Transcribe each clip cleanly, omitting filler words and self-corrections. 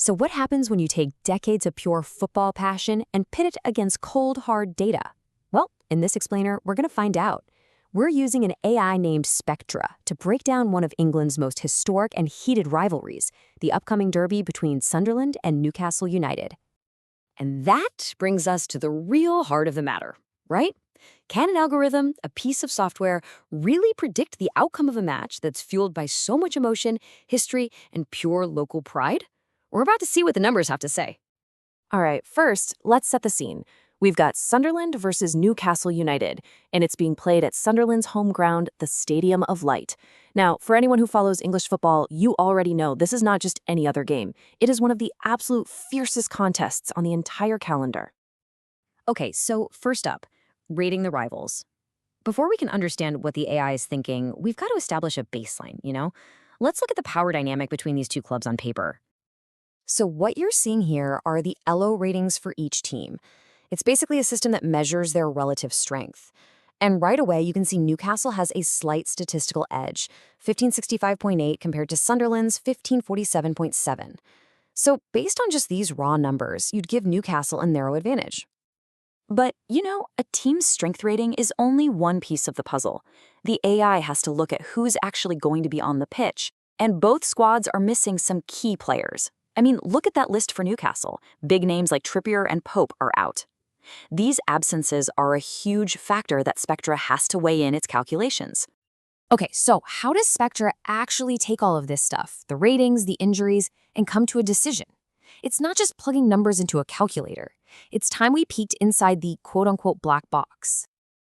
So what happens when you take decades of pure football passion and pit it against cold, hard data? Well, in this explainer, we're going to find out. We're using an AI named SPECTRA to break down one of England's most historic and heated rivalries, the upcoming derby between Sunderland and Newcastle United. And that brings us to the real heart of the matter, right? Can an algorithm, a piece of software, really predict the outcome of a match that's fueled by so much emotion, history, and pure local pride? We're about to see what the numbers have to say. All right, first, let's set the scene. We've got Sunderland versus Newcastle United, and it's being played at Sunderland's home ground, the Stadium of Light. Now, for anyone who follows English football, you already know this is not just any other game. It is one of the absolute fiercest contests on the entire calendar. Okay, so first up, rating the rivals. Before we can understand what the AI is thinking, we've got to establish a baseline, Let's look at the power dynamic between these two clubs on paper. So what you're seeing here are the ELO ratings for each team. It's basically a system that measures their relative strength. And right away, you can see Newcastle has a slight statistical edge, 1565.8 compared to Sunderland's 1547.7. So based on just these raw numbers, you'd give Newcastle a narrow advantage. But, a team's strength rating is only one piece of the puzzle. The AI has to look at who's actually going to be on the pitch, and both squads are missing some key players. I mean, look at that list for Newcastle. Big names like Trippier and Pope are out. These absences are a huge factor that Spectra has to weigh in its calculations. Okay, so how does Spectra actually take all of this stuff, the ratings, the injuries, and come to a decision? It's not just plugging numbers into a calculator. It's time we peeked inside the quote-unquote black box.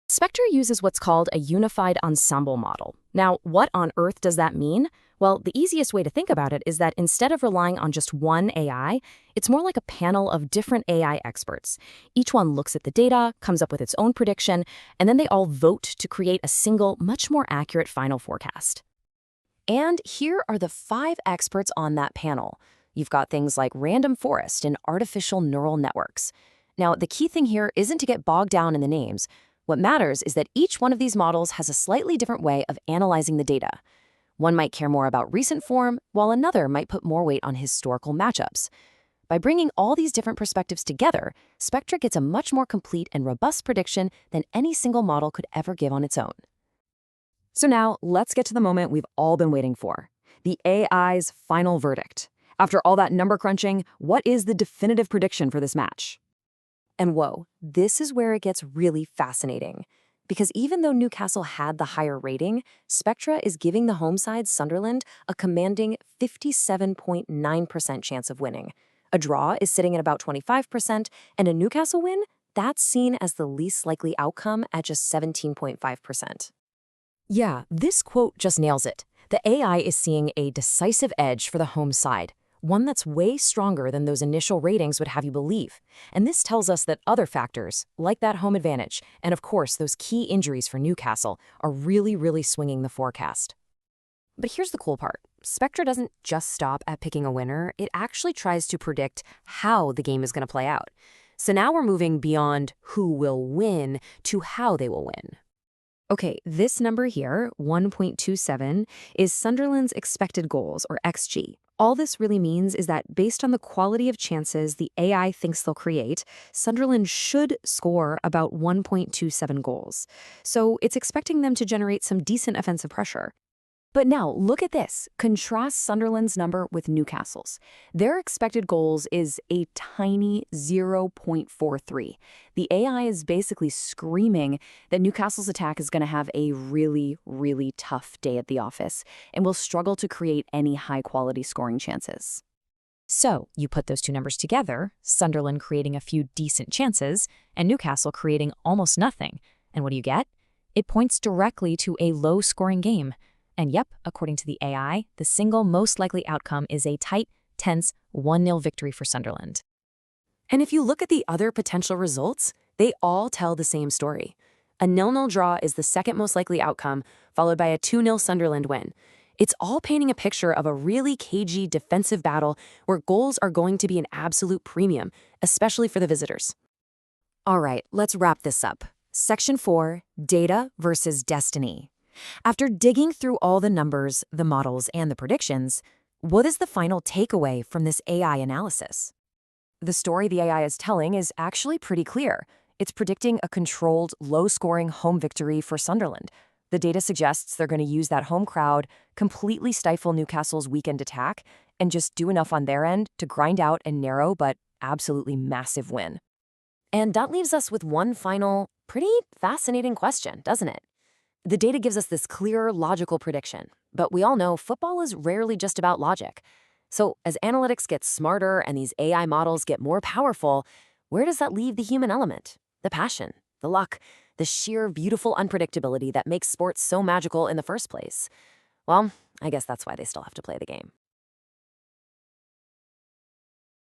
Spectra uses what's called a unified ensemble model. Now, what on earth does that mean? Well, the easiest way to think about it is that instead of relying on just one AI, it's more like a panel of different AI experts. Each one looks at the data, comes up with its own prediction, and then they all vote to create a single, much more accurate final forecast. And here are the 5 experts on that panel. You've got things like random forest and artificial neural networks. Now, the key thing here isn't to get bogged down in the names. What matters is that each one of these models has a slightly different way of analyzing the data. One might care more about recent form, while another might put more weight on historical matchups. By bringing all these different perspectives together, Spectra gets a much more complete and robust prediction than any single model could ever give on its own. So now, let's get to the moment we've all been waiting for, the AI's final verdict. After all that number crunching, what is the definitive prediction for this match? And whoa, this is where it gets really fascinating. Because even though Newcastle had the higher rating, Spectra is giving the home side, Sunderland, a commanding 57.9% chance of winning. A draw is sitting at about 25%, and a Newcastle win, that's seen as the least likely outcome at just 17.5%. Yeah, this quote just nails it. The AI is seeing a decisive edge for the home side, one that's way stronger than those initial ratings would have you believe. And this tells us that other factors, like that home advantage, and of course those key injuries for Newcastle, are really swinging the forecast. But here's the cool part. Spectra doesn't just stop at picking a winner, it actually tries to predict how the game is going to play out. So now we're moving beyond who will win to how they will win. Okay, this number here, 1.27, is Sunderland's expected goals, or XG. All this really means is that based on the quality of chances the AI thinks they'll create, Sunderland should score about 1.27 goals. So it's expecting them to generate some decent offensive pressure. But now, look at this. Contrast Sunderland's number with Newcastle's. Their expected goals is a tiny 0.43. The AI is basically screaming that Newcastle's attack is going to have a really tough day at the office and will struggle to create any high-quality scoring chances. So, you put those two numbers together, Sunderland creating a few decent chances, and Newcastle creating almost nothing. And what do you get? It points directly to a low-scoring game. And yep, according to the AI, the single most likely outcome is a tight, tense 1-0 victory for Sunderland. And if you look at the other potential results, they all tell the same story. A 0-0 draw is the second most likely outcome, followed by a 2-0 Sunderland win. It's all painting a picture of a really cagey defensive battle where goals are going to be an absolute premium, especially for the visitors. All right, let's wrap this up. Section 4, Data versus Destiny. After digging through all the numbers, the models, and the predictions, What is the final takeaway from this AI analysis? The story the AI is telling is actually pretty clear. It's predicting a controlled, low-scoring home victory for Sunderland. The data suggests they're going to use that home crowd, completely stifle Newcastle's weekend attack, and just do enough on their end to grind out a narrow but absolutely massive win. And that leaves us with one final, pretty fascinating question, doesn't it? The data gives us this clear, logical prediction, but we all know football is rarely just about logic. So, as analytics get smarter and these AI models get more powerful, where does that leave the human element? The passion, the luck, the sheer beautiful unpredictability that makes sports so magical in the first place? Well, I guess that's why they still have to play the game.